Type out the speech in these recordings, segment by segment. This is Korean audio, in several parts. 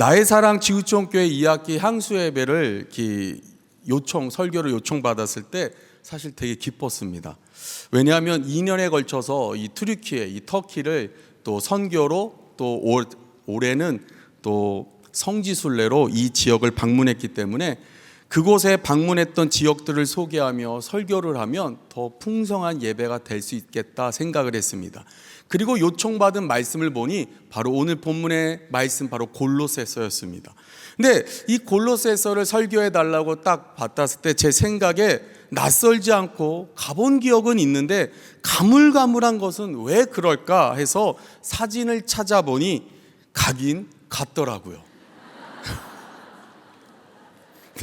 나의 사랑 지구촌교회 2학기 향수 예배를 설교를 요청받았을 때 사실 되게 기뻤습니다. 왜냐하면 2년에 걸쳐서 이 튀르키예, 이 터키를 또 선교로, 또 올해는 또 성지순례로 이 지역을 방문했기 때문에 그곳에 방문했던 지역들을 소개하며 설교를 하면 더 풍성한 예배가 될 수 있겠다 생각을 했습니다. 그리고 요청받은 말씀을 보니 바로 오늘 본문의 말씀, 바로 골로새서였습니다. 근데 이 골로새서를 설교해 달라고 딱 받았을 때 제 생각에 낯설지 않고 가본 기억은 있는데 가물가물한 것은 왜 그럴까 해서 사진을 찾아보니 가긴 갔더라고요.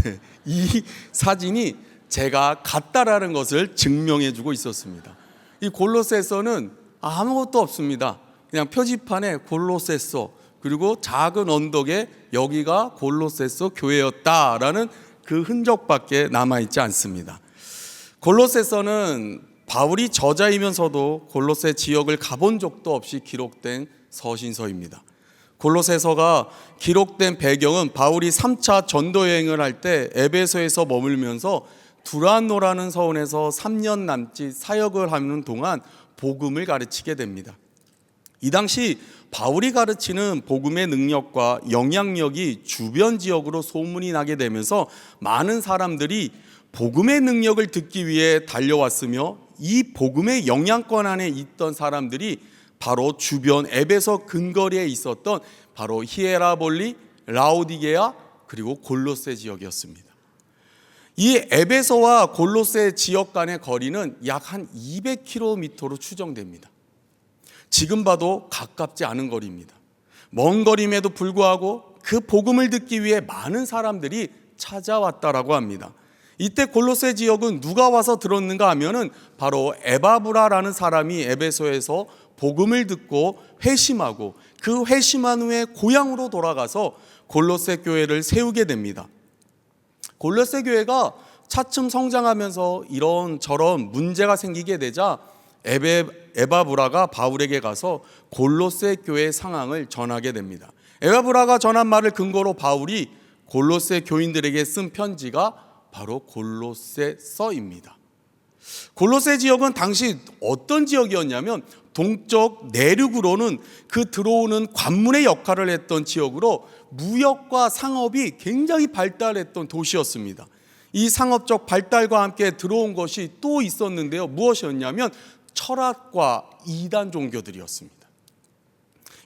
네, 이 사진이 제가 갔다라는 것을 증명해주고 있었습니다. 이 골로새서는 아무것도 없습니다. 그냥 표지판에 골로새서, 그리고 작은 언덕에 여기가 골로새서 교회였다라는 그 흔적밖에 남아있지 않습니다. 골로새서는 바울이 저자이면서도 골로새 지역을 가본 적도 없이 기록된 서신서입니다. 골로새서가 기록된 배경은 바울이 3차 전도 여행을 할 때 에베소에서 머물면서 두란노라는 서원에서 3년 남짓 사역을 하는 동안 복음을 가르치게 됩니다. 이 당시 바울이 가르치는 복음의 능력과 영향력이 주변 지역으로 소문이 나게 되면서 많은 사람들이 복음의 능력을 듣기 위해 달려왔으며, 이 복음의 영향권 안에 있던 사람들이 바로 주변 에베소 근거리에 있었던 바로 히에라볼리, 라오디게아, 그리고 골로새 지역이었습니다. 이 에베소와 골로새 지역 간의 거리는 약 한 200km로 추정됩니다. 지금 봐도 가깝지 않은 거리입니다. 먼 거리임에도 불구하고 그 복음을 듣기 위해 많은 사람들이 찾아왔다라고 합니다. 이때 골로새 지역은 누가 와서 들었는가 하면은 바로 에바브라라는 사람이 에베소에서 복음을 듣고 회심하고 그 회심한 후에 고향으로 돌아가서 골로새 교회를 세우게 됩니다. 골로새 교회가 차츰 성장하면서 이런저런 문제가 생기게 되자 에바브라가 바울에게 가서 골로새 교회 상황을 전하게 됩니다. 에바브라가 전한 말을 근거로 바울이 골로새 교인들에게 쓴 편지가 바로 골로새서입니다. 골로새 지역은 당시 어떤 지역이었냐면 동쪽 내륙으로는 그 들어오는 관문의 역할을 했던 지역으로 무역과 상업이 굉장히 발달했던 도시였습니다. 이 상업적 발달과 함께 들어온 것이 또 있었는데요. 무엇이었냐면 철학과 이단 종교들이었습니다.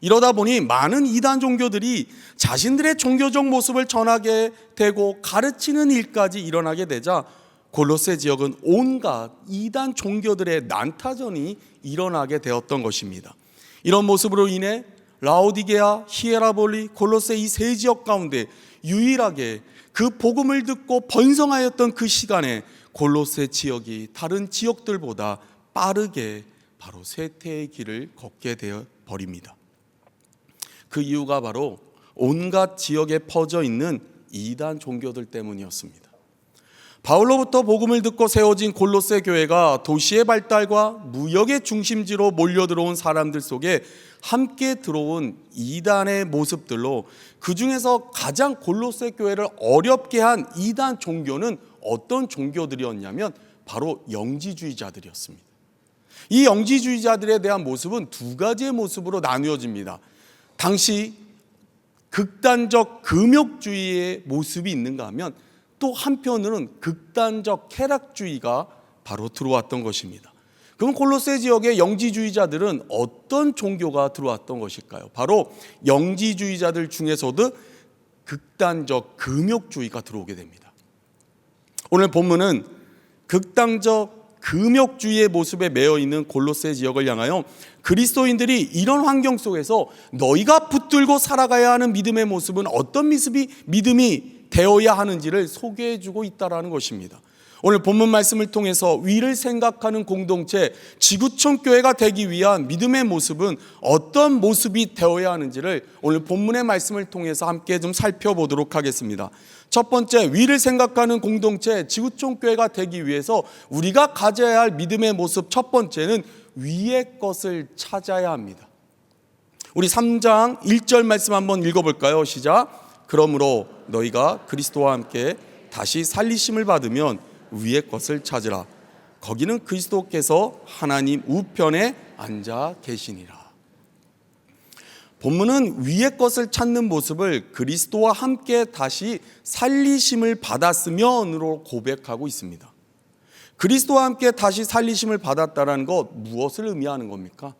이러다 보니 많은 이단 종교들이 자신들의 종교적 모습을 전하게 되고 가르치는 일까지 일어나게 되자 골로새 지역은 온갖 이단 종교들의 난타전이 일어나게 되었던 것입니다. 이런 모습으로 인해 라오디게아, 히에라볼리, 골로새 이 세 지역 가운데 유일하게 그 복음을 듣고 번성하였던 그 시간에 골로새 지역이 다른 지역들보다 빠르게 바로 쇠퇴의 길을 걷게 되어 버립니다. 그 이유가 바로 온갖 지역에 퍼져 있는 이단 종교들 때문이었습니다. 바울로부터 복음을 듣고 세워진 골로새 교회가 도시의 발달과 무역의 중심지로 몰려들어온 사람들 속에 함께 들어온 이단의 모습들로, 그 중에서 가장 골로새 교회를 어렵게 한 이단 종교는 어떤 종교들이었냐면 바로 영지주의자들이었습니다. 이 영지주의자들에 대한 모습은 두 가지의 모습으로 나누어집니다. 당시 극단적 금욕주의의 모습이 있는가 하면 또 한편으로는 극단적 쾌락주의가 바로 들어왔던 것입니다. 그럼 골로새 지역의 영지주의자들은 어떤 종교가 들어왔던 것일까요? 바로 영지주의자들 중에서도 극단적 금욕주의가 들어오게 됩니다. 오늘 본문은 극단적 금욕주의의 모습에 매여 있는 골로새 지역을 향하여 그리스도인들이 이런 환경 속에서 너희가 붙들고 살아가야 하는 믿음의 모습은 어떤 믿음이 되어야 하는지를 소개해주고 있다는 것입니다. 오늘 본문 말씀을 통해서 위를 생각하는 공동체 지구촌 교회가 되기 위한 믿음의 모습은 어떤 모습이 되어야 하는지를 오늘 본문의 말씀을 통해서 함께 좀 살펴보도록 하겠습니다. 첫 번째, 위를 생각하는 공동체 지구촌 교회가 되기 위해서 우리가 가져야 할 믿음의 모습, 첫 번째는 위의 것을 찾아야 합니다. 우리 3장 1절 말씀 한번 읽어볼까요? 시작. 그러므로 너희가 그리스도와 함께 다시 살리심을 받으면 위의 것을 찾으라. 거기는 그리스도께서 하나님 우편에 앉아 계시니라. 본문은 위의 것을 찾는 모습을 그리스도와 함께 다시 살리심을 받았으면으로 고백하고 있습니다. 그리스도와 함께 다시 살리심을 받았다는 것, 무엇을 의미하는 겁니까?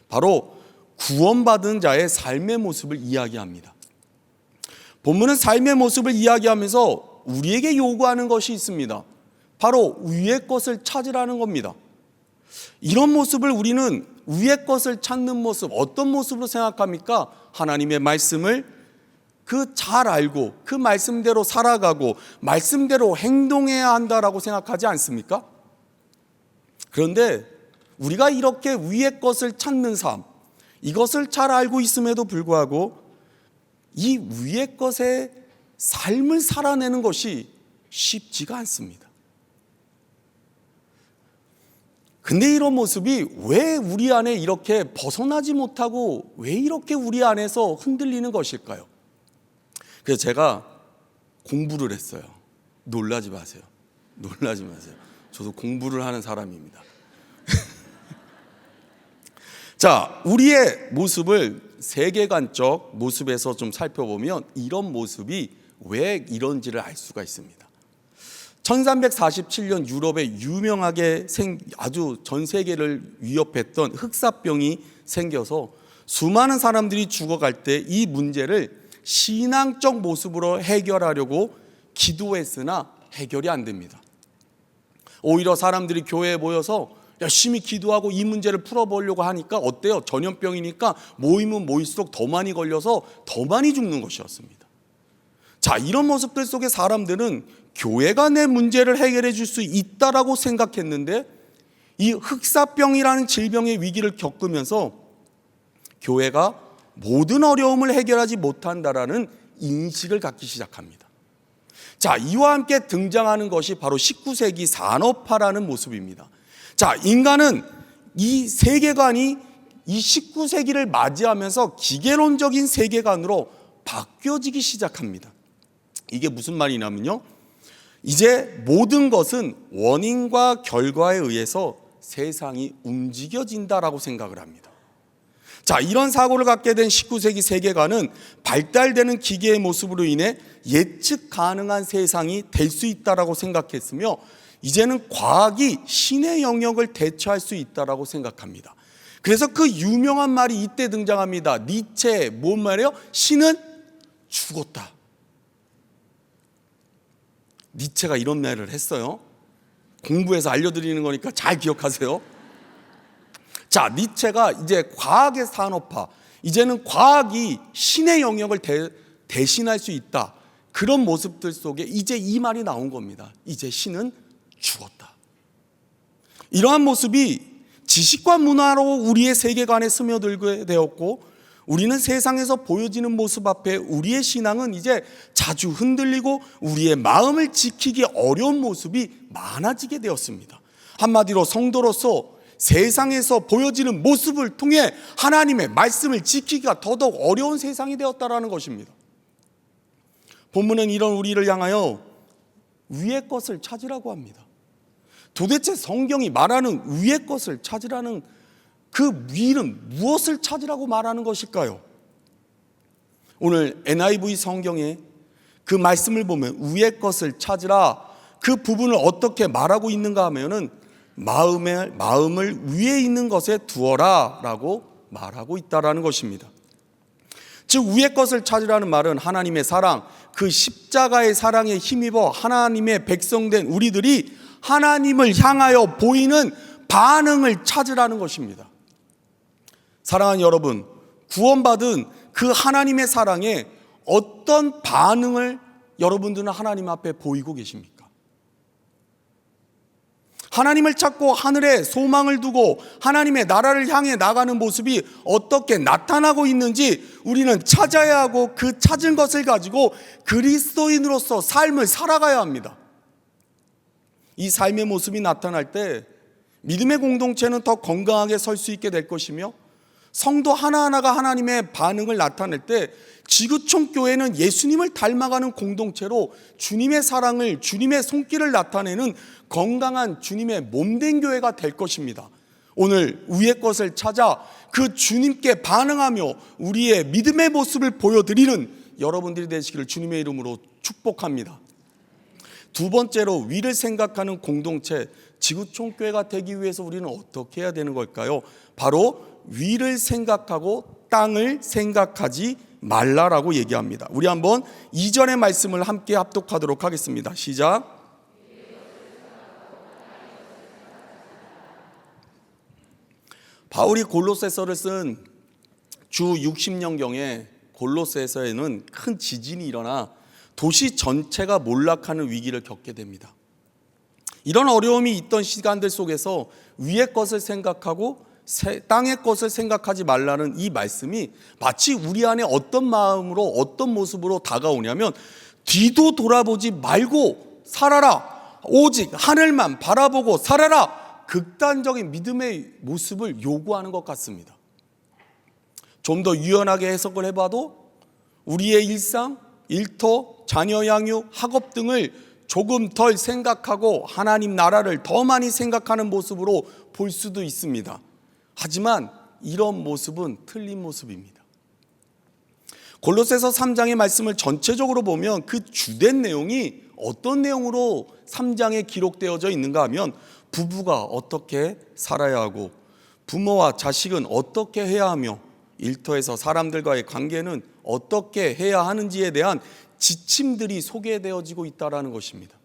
바로 구원받은 자의 삶의 모습을 이야기합니다. 본문은 삶의 모습을 이야기하면서 우리에게 요구하는 것이 있습니다. 바로 위의 것을 찾으라는 겁니다. 이런 모습을 우리는 위의 것을 찾는 모습, 어떤 모습으로 생각합니까? 하나님의 말씀을 잘 알고 그 말씀대로 살아가고 말씀대로 행동해야 한다라고 생각하지 않습니까? 그런데 우리가 이렇게 위의 것을 찾는 삶, 이것을 잘 알고 있음에도 불구하고 이 위의 것의 삶을 살아내는 것이 쉽지가 않습니다. 근데 이런 모습이 왜 우리 안에 이렇게 벗어나지 못하고 왜 이렇게 우리 안에서 흔들리는 것일까요? 그래서 제가 공부를 했어요. 놀라지 마세요. 놀라지 마세요. 저도 공부를 하는 사람입니다. 자, 우리의 모습을 세계관적 모습에서 좀 살펴보면 이런 모습이 왜 이런지를 알 수가 있습니다. 1347년 유럽에 유명하게 아주 전 세계를 위협했던 흑사병이 생겨서 수많은 사람들이 죽어갈 때 이 문제를 신앙적 모습으로 해결하려고 기도했으나 해결이 안 됩니다. 오히려 사람들이 교회에 모여서 열심히 기도하고 이 문제를 풀어보려고 하니까 어때요? 전염병이니까 모이면 모일수록 더 많이 걸려서 더 많이 죽는 것이었습니다. 자, 이런 모습들 속에 사람들은 교회가 내 문제를 해결해 줄 수 있다라고 생각했는데 이 흑사병이라는 질병의 위기를 겪으면서 교회가 모든 어려움을 해결하지 못한다라는 인식을 갖기 시작합니다. 자, 이와 함께 등장하는 것이 바로 19세기 산업화라는 모습입니다. 자, 인간은 이 세계관이 이 19세기를 맞이하면서 기계론적인 세계관으로 바뀌어지기 시작합니다. 이게 무슨 말이냐면요, 이제 모든 것은 원인과 결과에 의해서 세상이 움직여진다라고 생각을 합니다. 자, 이런 사고를 갖게 된 19세기 세계관은 발달되는 기계의 모습으로 인해 예측 가능한 세상이 될 수 있다라고 생각했으며 이제는 과학이 신의 영역을 대처할 수 있다라고 생각합니다. 그래서 그 유명한 말이 이때 등장합니다. 니체, 뭔 말이에요? 신은 죽었다. 니체가 이런 말을 했어요. 공부해서 알려드리는 거니까 잘 기억하세요. 자, 니체가 이제 과학의 산업화, 이제는 과학이 신의 영역을 대신할 수 있다. 그런 모습들 속에 이제 이 말이 나온 겁니다. 이제 신은 죽었다. 이러한 모습이 지식과 문화로 우리의 세계관에 스며들게 되었고 우리는 세상에서 보여지는 모습 앞에 우리의 신앙은 이제 자주 흔들리고 우리의 마음을 지키기 어려운 모습이 많아지게 되었습니다. 한마디로 성도로서 세상에서 보여지는 모습을 통해 하나님의 말씀을 지키기가 더더욱 어려운 세상이 되었다라는 것입니다. 본문은 이런 우리를 향하여 위의 것을 찾으라고 합니다. 도대체 성경이 말하는 위의 것을 찾으라는 그 위는 무엇을 찾으라고 말하는 것일까요? 오늘 NIV 성경에 그 말씀을 보면 위의 것을 찾으라, 그 부분을 어떻게 말하고 있는가 하면은 마음을 위에 있는 것에 두어라 라고 말하고 있다라는 것입니다. 즉 위의 것을 찾으라는 말은 하나님의 사랑, 그 십자가의 사랑에 힘입어 하나님의 백성된 우리들이 하나님을 향하여 보이는 반응을 찾으라는 것입니다. 사랑하는 여러분, 구원받은 그 하나님의 사랑에 어떤 반응을 여러분들은 하나님 앞에 보이고 계십니까? 하나님을 찾고 하늘에 소망을 두고 하나님의 나라를 향해 나가는 모습이 어떻게 나타나고 있는지 우리는 찾아야 하고 그 찾은 것을 가지고 그리스도인으로서 삶을 살아가야 합니다. 이 삶의 모습이 나타날 때 믿음의 공동체는 더 건강하게 설 수 있게 될 것이며 성도 하나하나가 하나님의 반응을 나타낼 때 지구촌 교회는 예수님을 닮아가는 공동체로 주님의 사랑을, 주님의 손길을 나타내는 건강한 주님의 몸된 교회가 될 것입니다. 오늘 위의 것을 찾아 그 주님께 반응하며 우리의 믿음의 모습을 보여드리는 여러분들이 되시기를 주님의 이름으로 축복합니다. 두 번째로, 위를 생각하는 공동체, 지구촌 교회가 되기 위해서 우리는 어떻게 해야 되는 걸까요? 바로 위를 생각하고 땅을 생각하지 말라라고 얘기합니다. 우리 한번 2절의 말씀을 함께 합독하도록 하겠습니다. 시작. 바울이 골로새서를 쓴 주 60년경에 골로새서에는 큰 지진이 일어나 도시 전체가 몰락하는 위기를 겪게 됩니다. 이런 어려움이 있던 시간들 속에서 위의 것을 생각하고 땅의 것을 생각하지 말라는 이 말씀이 마치 우리 안에 어떤 마음으로, 어떤 모습으로 다가오냐면, 뒤도 돌아보지 말고 살아라, 오직 하늘만 바라보고 살아라, 극단적인 믿음의 모습을 요구하는 것 같습니다. 좀 더 유연하게 해석을 해봐도 우리의 일상, 일터, 자녀 양육, 학업 등을 조금 덜 생각하고 하나님 나라를 더 많이 생각하는 모습으로 볼 수도 있습니다. 하지만 이런 모습은 틀린 모습입니다. 골로새서 3장의 말씀을 전체적으로 보면 그 주된 내용이 어떤 내용으로 3장에 기록되어져 있는가 하면, 부부가 어떻게 살아야 하고 부모와 자식은 어떻게 해야 하며 일터에서 사람들과의 관계는 어떻게 해야 하는지에 대한 지침들이 소개되어지고 있다는 것입니다.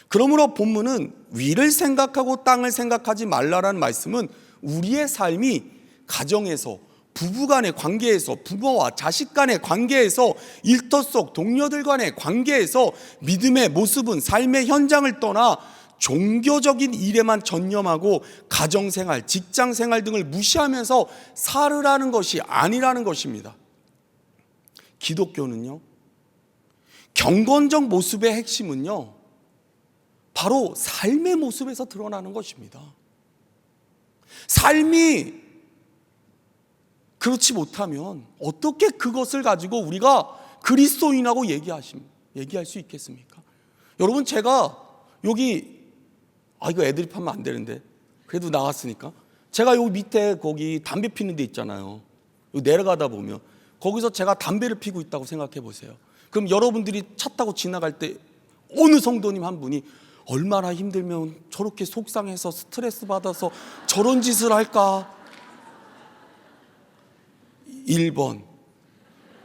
그러므로 본문은 위를 생각하고 땅을 생각하지 말라라는 말씀은 우리의 삶이 가정에서, 부부 간의 관계에서, 부모와 자식 간의 관계에서, 일터 속 동료들 간의 관계에서 믿음의 모습은 삶의 현장을 떠나 종교적인 일에만 전념하고 가정생활, 직장생활 등을 무시하면서 살으라는 것이 아니라는 것입니다. 기독교는요, 경건적 모습의 핵심은요, 바로 삶의 모습에서 드러나는 것입니다. 삶이 그렇지 못하면 어떻게 그것을 가지고 우리가 그리스도인하고 얘기할 수 있겠습니까? 여러분, 제가 여기 이거 애드립 하면 안 되는데 그래도 나왔으니까, 제가 여기 밑에 거기 담배 피는 데 있잖아요. 여기 내려가다 보면 거기서 제가 담배를 피고 있다고 생각해 보세요. 그럼 여러분들이 차 타고 지나갈 때 어느 성도님 한 분이 얼마나 힘들면 저렇게 속상해서 스트레스 받아서 저런 짓을 할까? 1번,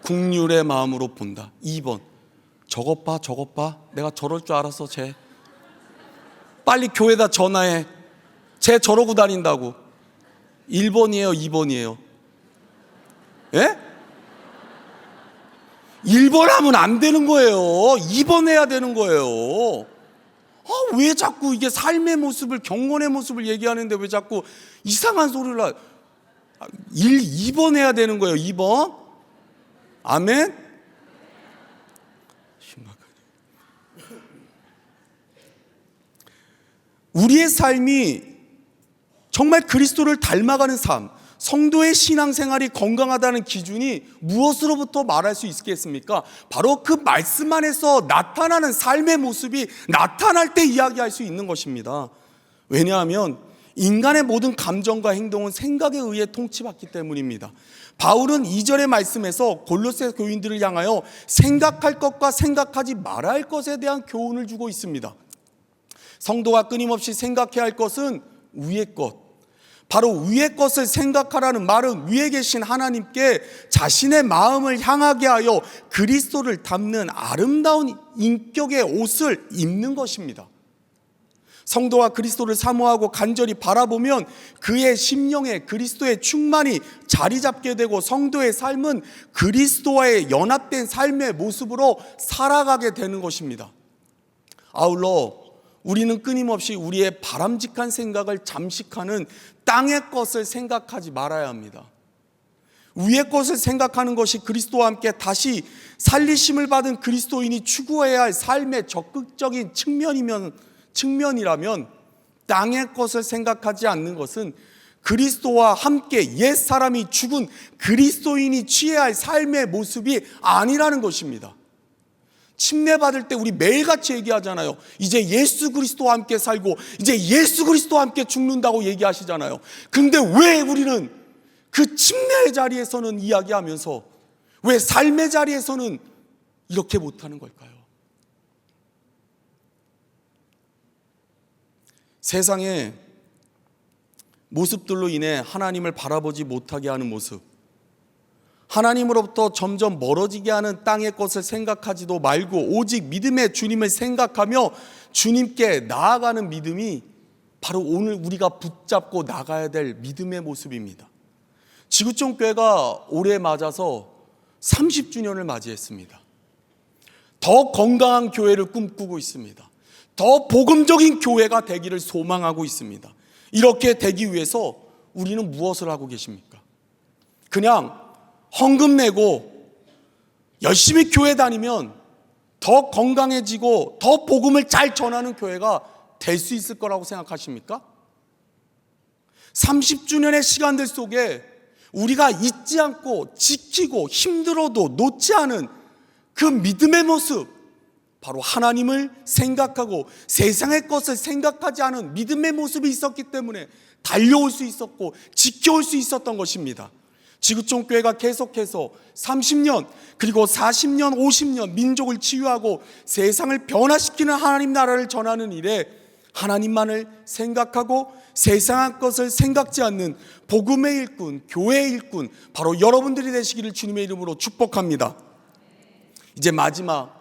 국률의 마음으로 본다. 2번, 저것 봐, 내가 저럴 줄 알았어. 쟤 빨리 교회에다 전화해, 쟤 저러고 다닌다고. 1번이에요, 2번이에요? 예? 1번 하면 안 되는 거예요. 2번 해야 되는 거예요. 왜 자꾸 이게 삶의 모습을, 경건의 모습을 얘기하는데 왜 자꾸 이상한 소리를 2번 해야 되는 거예요. 2번. 아멘. 우리의 삶이 정말 그리스도를 닮아가는 삶, 성도의 신앙생활이 건강하다는 기준이 무엇으로부터 말할 수 있겠습니까? 바로 그 말씀 안에서 나타나는 삶의 모습이 나타날 때 이야기할 수 있는 것입니다. 왜냐하면 인간의 모든 감정과 행동은 생각에 의해 통치받기 때문입니다. 바울은 2절의 말씀에서 골로새 교인들을 향하여 생각할 것과 생각하지 말아야 할 것에 대한 교훈을 주고 있습니다. 성도가 끊임없이 생각해야 할 것은 위의 것, 바로 위의 것을 생각하라는 말은 위에 계신 하나님께 자신의 마음을 향하게 하여 그리스도를 담는 아름다운 인격의 옷을 입는 것입니다. 성도가 그리스도를 사모하고 간절히 바라보면 그의 심령에 그리스도의 충만이 자리 잡게 되고 성도의 삶은 그리스도와의 연합된 삶의 모습으로 살아가게 되는 것입니다. 아울러 우리는 끊임없이 우리의 바람직한 생각을 잠식하는 땅의 것을 생각하지 말아야 합니다. 위의 것을 생각하는 것이 그리스도와 함께 다시 살리심을 받은 그리스도인이 추구해야 할 삶의 적극적인 측면이라면, 땅의 것을 생각하지 않는 것은 그리스도와 함께 옛 사람이 죽은 그리스도인이 취해야 할 삶의 모습이 아니라는 것입니다. 침례받을 때 우리 매일같이 얘기하잖아요. 이제 예수 그리스도와 함께 살고 이제 예수 그리스도와 함께 죽는다고 얘기하시잖아요. 근데 왜 우리는 그 침례의 자리에서는 이야기하면서 왜 삶의 자리에서는 이렇게 못하는 걸까요? 세상의 모습들로 인해 하나님을 바라보지 못하게 하는 모습, 하나님으로부터 점점 멀어지게 하는 땅의 것을 생각하지도 말고 오직 믿음의 주님을 생각하며 주님께 나아가는 믿음이 바로 오늘 우리가 붙잡고 나가야 될 믿음의 모습입니다. 지구촌 교회가 올해 맞아서 30주년을 맞이했습니다. 더 건강한 교회를 꿈꾸고 있습니다. 더 복음적인 교회가 되기를 소망하고 있습니다. 이렇게 되기 위해서 우리는 무엇을 하고 계십니까? 그냥 헌금 내고 열심히 교회 다니면 더 건강해지고 더 복음을 잘 전하는 교회가 될 수 있을 거라고 생각하십니까? 30주년의 시간들 속에 우리가 잊지 않고 지키고 힘들어도 놓지 않은 그 믿음의 모습, 바로 하나님을 생각하고 세상의 것을 생각하지 않은 믿음의 모습이 있었기 때문에 달려올 수 있었고 지켜올 수 있었던 것입니다. 지구촌 교회가 계속해서 30년 그리고 40년 50년 민족을 치유하고 세상을 변화시키는 하나님 나라를 전하는 일에 하나님만을 생각하고 세상의 것을 생각지 않는 복음의 일꾼, 교회의 일꾼, 바로 여러분들이 되시기를 주님의 이름으로 축복합니다. 이제 마지막,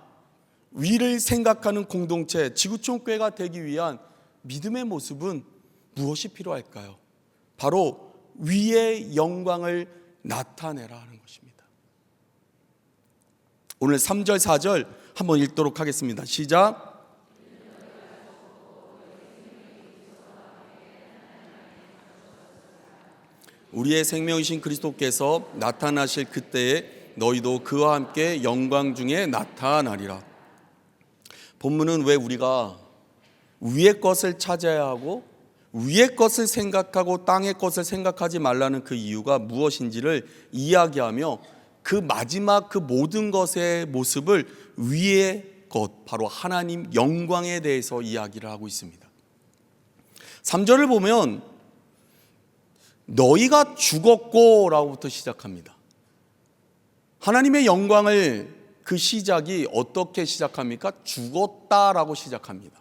위를 생각하는 공동체 지구촌 교회가 되기 위한 믿음의 모습은 무엇이 필요할까요? 바로 위의 영광을 나타내라 하는 것입니다. 오늘 3절 4절 한번 읽도록 하겠습니다. 시작. 우리의 생명이신 그리스도께서 나타나실 그때에 너희도 그와 함께 영광 중에 나타나리라. 본문은 왜 우리가 위의 것을 찾아야 하고 위의 것을 생각하고 땅의 것을 생각하지 말라는 그 이유가 무엇인지를 이야기하며 그 마지막 그 모든 것의 모습을 위의 것, 바로 하나님 영광에 대해서 이야기를 하고 있습니다. 3절을 보면 너희가 죽었고 라고부터 시작합니다. 하나님의 영광을 그 시작이 어떻게 시작합니까? 죽었다라고 시작합니다.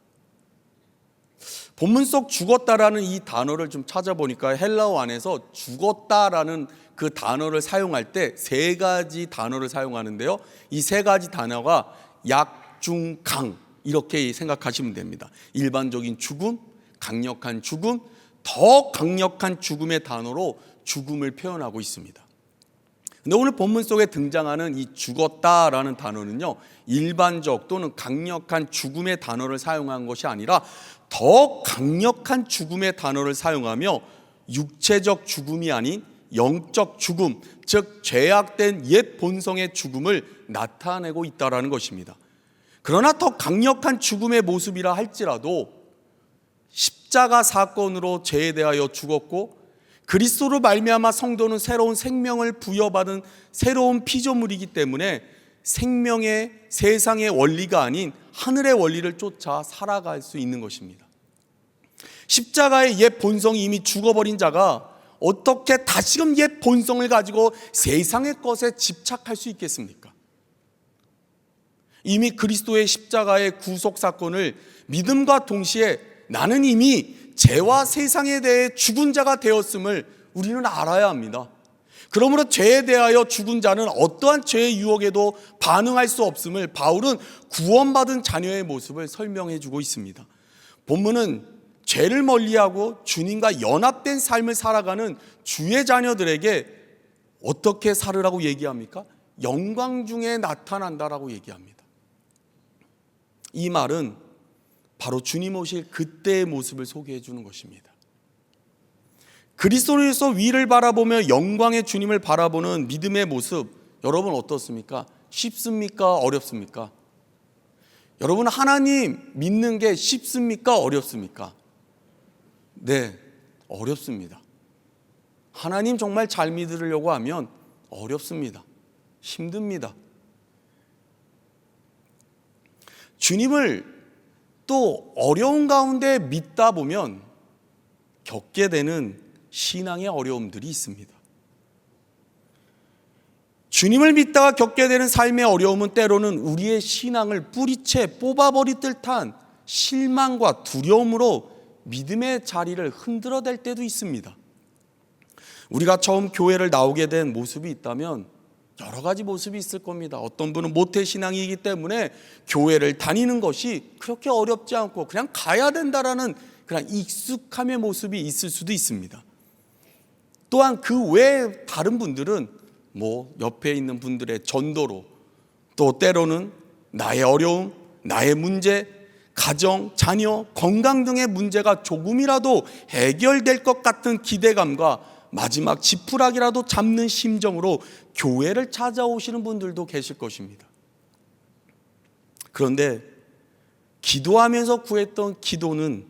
본문 속 죽었다라는 이 단어를 좀 찾아보니까 헬라어 안에서 죽었다라는 그 단어를 사용할 때 세 가지 단어를 사용하는데요. 이 세 가지 단어가 약, 중, 강 이렇게 생각하시면 됩니다. 일반적인 죽음, 강력한 죽음, 더 강력한 죽음의 단어로 죽음을 표현하고 있습니다. 근데 오늘 본문 속에 등장하는 이 죽었다라는 단어는요, 일반적 또는 강력한 죽음의 단어를 사용한 것이 아니라 더 강력한 죽음의 단어를 사용하며 육체적 죽음이 아닌 영적 죽음, 즉 죄악된 옛 본성의 죽음을 나타내고 있다라는 것입니다. 그러나 더 강력한 죽음의 모습이라 할지라도 십자가 사건으로 죄에 대하여 죽었고 그리스도로 말미암아 성도는 새로운 생명을 부여받은 새로운 피조물이기 때문에 생명의 세상의 원리가 아닌 하늘의 원리를 쫓아 살아갈 수 있는 것입니다. 십자가의 옛 본성이 이미 죽어버린 자가 어떻게 다시금 옛 본성을 가지고 세상의 것에 집착할 수 있겠습니까? 이미 그리스도의 십자가의 구속 사건을 믿음과 동시에 나는 이미 죄와 세상에 대해 죽은 자가 되었음을 우리는 알아야 합니다. 그러므로 죄에 대하여 죽은 자는 어떠한 죄의 유혹에도 반응할 수 없음을 바울은 구원받은 자녀의 모습을 설명해 주고 있습니다. 본문은 죄를 멀리하고 주님과 연합된 삶을 살아가는 주의 자녀들에게 어떻게 살으라고 얘기합니까? 영광 중에 나타난다라고 얘기합니다. 이 말은 바로 주님 오실 그때의 모습을 소개해 주는 것입니다. 그리스도에서 위를 바라보며 영광의 주님을 바라보는 믿음의 모습, 여러분 어떻습니까? 쉽습니까? 어렵습니까? 여러분 하나님 믿는 게 쉽습니까? 어렵습니까? 네, 어렵습니다. 하나님 정말 잘 믿으려고 하면 어렵습니다. 힘듭니다. 주님을 또 어려운 가운데 믿다 보면 겪게 되는 신앙의 어려움들이 있습니다. 주님을 믿다가 겪게 되는 삶의 어려움은 때로는 우리의 신앙을 뿌리채 뽑아버릴 듯한 실망과 두려움으로 믿음의 자리를 흔들어댈 때도 있습니다. 우리가 처음 교회를 나오게 된 모습이 있다면 여러 가지 모습이 있을 겁니다. 어떤 분은 모태신앙이기 때문에 교회를 다니는 것이 그렇게 어렵지 않고 그냥 가야 된다라는 그냥 익숙함의 모습이 있을 수도 있습니다. 또한 그 외에 다른 분들은 옆에 있는 분들의 전도로, 또 때로는 나의 어려움, 나의 문제, 가정, 자녀, 건강 등의 문제가 조금이라도 해결될 것 같은 기대감과 마지막 지푸라기라도 잡는 심정으로 교회를 찾아오시는 분들도 계실 것입니다. 그런데 기도하면서 구했던 기도는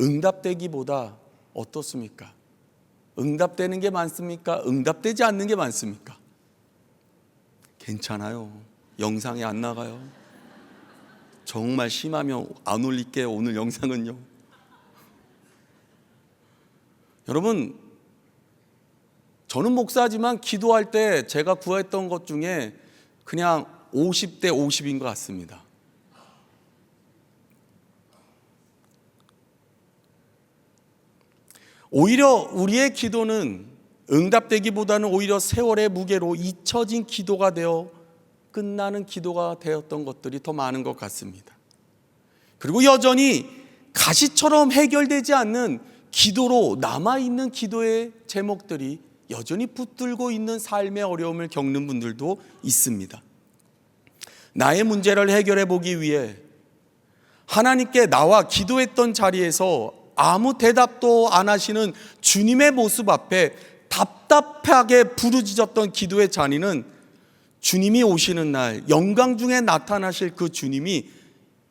응답되기보다 어떻습니까? 응답되는 게 많습니까? 응답되지 않는 게 많습니까? 괜찮아요. 영상에 안 나가요. 정말 심하면 안 올릴게요. 오늘 영상은요. 여러분, 저는 목사지만 기도할 때 제가 구했던 것 중에 그냥 50대 50인 것 같습니다. 오히려 우리의 기도는 응답되기보다는 오히려 세월의 무게로 잊혀진 기도가 되어 끝나는 기도가 되었던 것들이 더 많은 것 같습니다. 그리고 여전히 가시처럼 해결되지 않는 기도로 남아있는 기도의 제목들이 여전히 붙들고 있는 삶의 어려움을 겪는 분들도 있습니다. 나의 문제를 해결해 보기 위해 하나님께 나와 기도했던 자리에서 아무 대답도 안 하시는 주님의 모습 앞에 답답하게 부르짖었던 기도의 잔인은 주님이 오시는 날 영광 중에 나타나실 그 주님이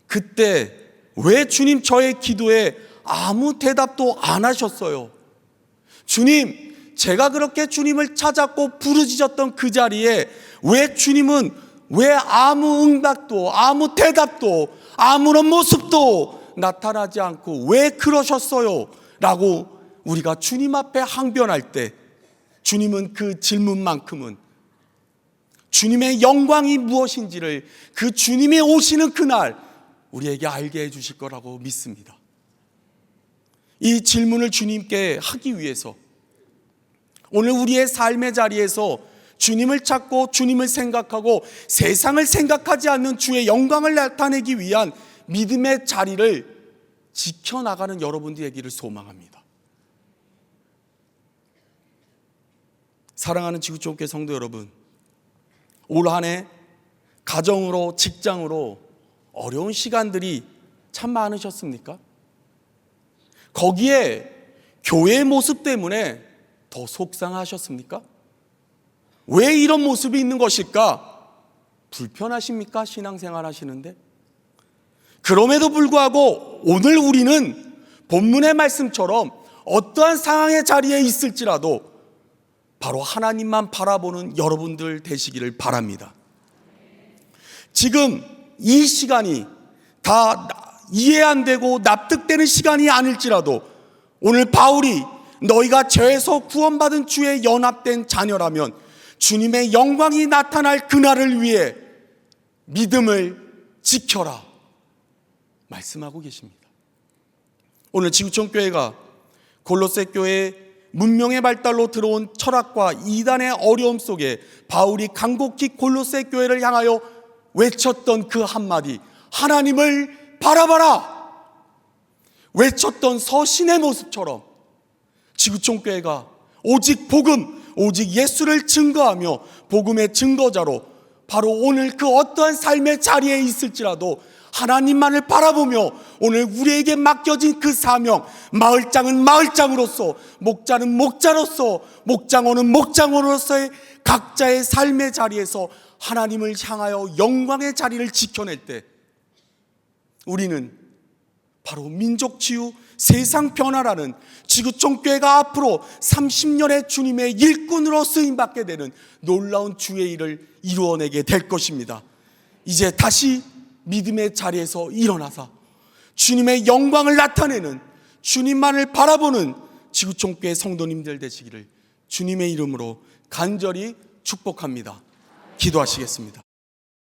그때 왜 주님 저의 기도에 아무 대답도 안 하셨어요? 주님, 제가 그렇게 주님을 찾았고 부르짖었던 그 자리에 왜 주님은 왜 아무 응답도 아무 대답도 아무런 모습도 나타나지 않고 왜 그러셨어요? 라고 우리가 주님 앞에 항변할 때 주님은 그 질문만큼은 주님의 영광이 무엇인지를 그 주님이 오시는 그날 우리에게 알게 해주실 거라고 믿습니다. 이 질문을 주님께 하기 위해서 오늘 우리의 삶의 자리에서 주님을 찾고 주님을 생각하고 세상을 생각하지 않는 주의 영광을 나타내기 위한 믿음의 자리를 지켜나가는 여러분들이 되기를 소망합니다. 사랑하는 지구촌교회 성도 여러분, 올 한 해 가정으로 직장으로 어려운 시간들이 참 많으셨습니까? 거기에 교회의 모습 때문에 더 속상하셨습니까? 왜 이런 모습이 있는 것일까? 불편하십니까? 신앙생활 하시는데? 그럼에도 불구하고 오늘 우리는 본문의 말씀처럼 어떠한 상황의 자리에 있을지라도 바로 하나님만 바라보는 여러분들 되시기를 바랍니다. 지금 이 시간이 다 이해 안 되고 납득되는 시간이 아닐지라도 오늘 바울이 너희가 죄에서 구원받은 주의 연합된 자녀라면 주님의 영광이 나타날 그날을 위해 믿음을 지켜라 말씀하고 계십니다. 오늘 지구촌교회가 골로새 교회의 문명의 발달로 들어온 철학과 이단의 어려움 속에 바울이 간곡히 골로새 교회를 향하여 외쳤던 그 한마디, 하나님을 바라봐라 외쳤던 서신의 모습처럼 지구촌교회가 오직 복음, 오직 예수를 증거하며 복음의 증거자로 바로 오늘 그 어떠한 삶의 자리에 있을지라도 하나님만을 바라보며 오늘 우리에게 맡겨진 그 사명, 마을장은 마을장으로서, 목자는 목자로서, 목장원은 목장원으로서의 각자의 삶의 자리에서 하나님을 향하여 영광의 자리를 지켜낼 때 우리는 바로 민족 치유, 세상 변화라는 지구촌 교회가 앞으로 30년의 주님의 일꾼으로 쓰임받게 되는 놀라운 주의 일을 이루어내게 될 것입니다. 이제 다시 믿음의 자리에서 일어나서 주님의 영광을 나타내는, 주님만을 바라보는 지구촌 교회 성도님들 되시기를 주님의 이름으로 간절히 축복합니다. 기도하시겠습니다.